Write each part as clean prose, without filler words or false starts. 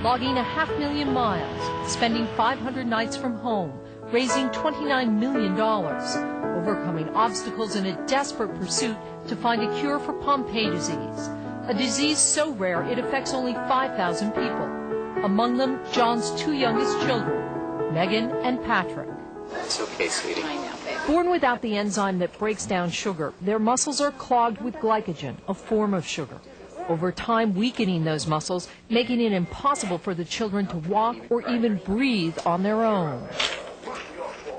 logging 500,000 miles, spending 500 nights from home, raising $29 million, overcoming obstacles in a desperate pursuit to find a cure for Pompe disease, a disease so rare it affects only 5,000 people. Among them, John's two youngest children, Megan and Patrick. It's okay, sweetie. I know, baby. Born without the enzyme that breaks down sugar, their muscles are clogged with glycogen, a form of sugar. Over time, weakening those muscles, making it impossible for the children to walk or even breathe on their own.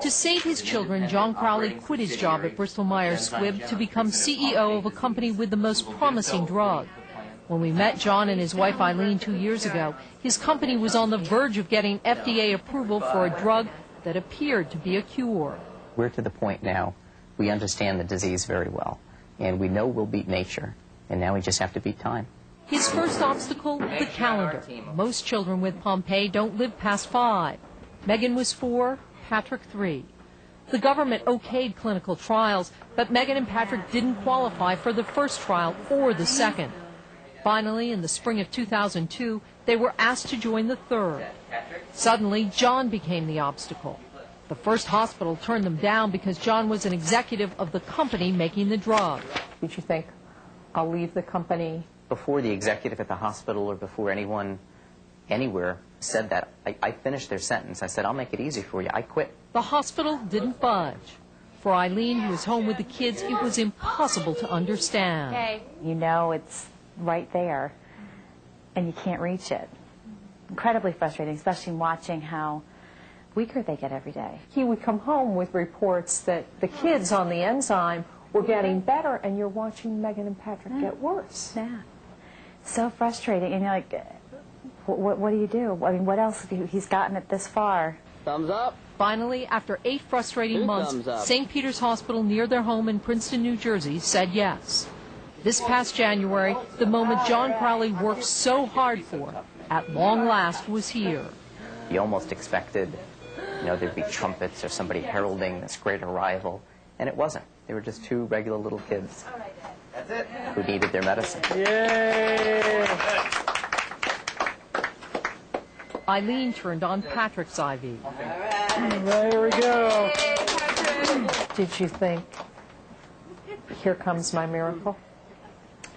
To save his children, John Crowley quit his job at Bristol-Myers Squibb to become CEO of a company with the most promising drug. When we met John and his wife Eileen 2 years ago, his company was on the verge of getting FDA approval for a drug that appeared to be a cure. We're to the point now, we understand the disease very well, and we know we'll beat nature, and now we just have to beat time. His first obstacle, the calendar. Most children with Pompe don't live past 5. Megan was 4, Patrick 3. The government okayed clinical trials, but Megan and Patrick didn't qualify for the first trial or the second. Finally, in the spring of 2002, they were asked to join the third. Suddenly, John became the obstacle. The first hospital turned them down because John was an executive of the company making the drug. Did you think, I'll leave the company? Before the executive at the hospital or before anyone anywhere said that, I finished their sentence. I said, I'll make it easy for you. I quit. The hospital didn't budge. For Eileen, who was home with the kids, it was impossible to understand. Okay. You know it's right there, and you can't reach it. Incredibly frustrating, especially watching how weaker they get every day. He would come home with reports that the kids on the enzyme were getting better, and you're watching Megan and Patrick get worse. Yeah. So frustrating. And you're like, what do you do? I mean, what else? He's gotten it this far. Thumbs up. Finally, after 8 frustrating months, St. Peter's Hospital near their home in Princeton, New Jersey, said yes. This past January, the moment John Crowley worked so hard for, at long last, was here. You almost expected, there'd be trumpets or somebody heralding this great arrival, and it wasn't. They were just 2 regular little kids who needed their medicine. Yay! Eileen turned on Patrick's IV. There we go. Did you think, here comes my miracle?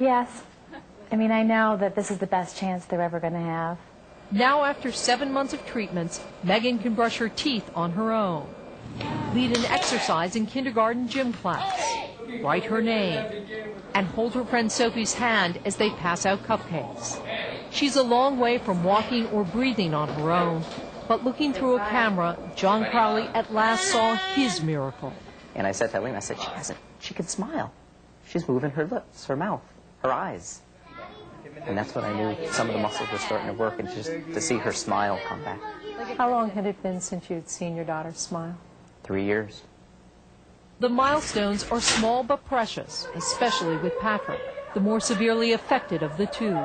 Yes. I mean, I know that this is the best chance they're ever going to have. Now, after 7 months of treatments, Megan can brush her teeth on her own, lead an exercise in kindergarten gym class, write her name, and hold her friend Sophie's hand as they pass out cupcakes. She's a long way from walking or breathing on her own, but looking through a camera, John Crowley at last saw his miracle. And I said to Eileen, I said, she can smile. She's moving her lips, her mouth, her eyes. And that's when I knew some of the muscles were starting to work, and just to see her smile come back. How long had it been since you'd seen your daughter smile? 3 years. The milestones are small but precious, especially with Patrick, the more severely affected of the 2.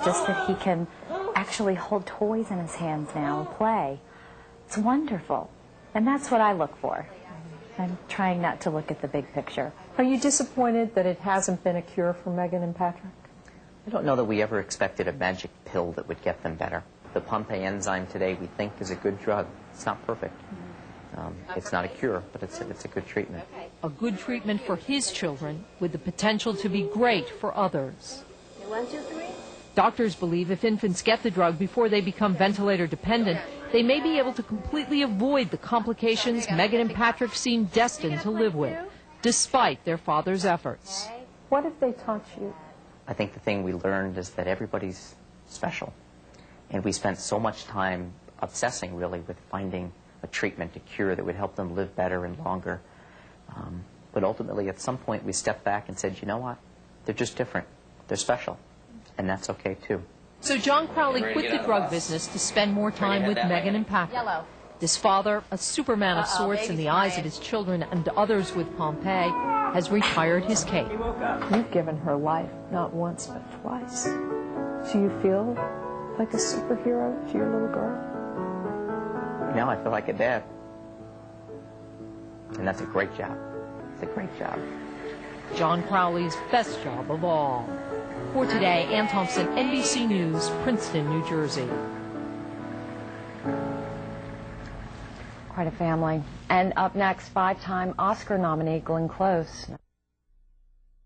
Just that he can actually hold toys in his hands now and play. It's wonderful. And that's what I look for. I'm trying not to look at the big picture. Are you disappointed that it hasn't been a cure for Megan and Patrick? I don't know that we ever expected a magic pill that would get them better. The Pompe enzyme today we think is a good drug. It's not perfect. It's not a cure, but it's a good treatment. A good treatment for his children with the potential to be great for others. 1, 2, 3. Doctors believe if infants get the drug before they become ventilator dependent, they may be able to completely avoid the complications Megan and Patrick seem destined to live with, despite their father's efforts. What have they taught you? I think the thing we learned is that everybody's special. And we spent so much time obsessing, really, with finding a treatment, a cure that would help them live better and longer. But ultimately, at some point, we stepped back and said, you know what? They're just different. They're special. And that's okay, too. So John Crowley quit the drug business to spend more time with Megan and Patrick. Yellow. This father, a superman of sorts in the eyes of his children and others with Pompe, has retired his cape. You've given her life, not once but twice. Do you feel like a superhero to your little girl? Now I feel like a dad. And that's a great job. It's a great job. John Crowley's best job of all. For today, Ann Thompson, NBC News, Princeton, New Jersey. Quite a family. And up next, 5-time Oscar nominee Glenn Close.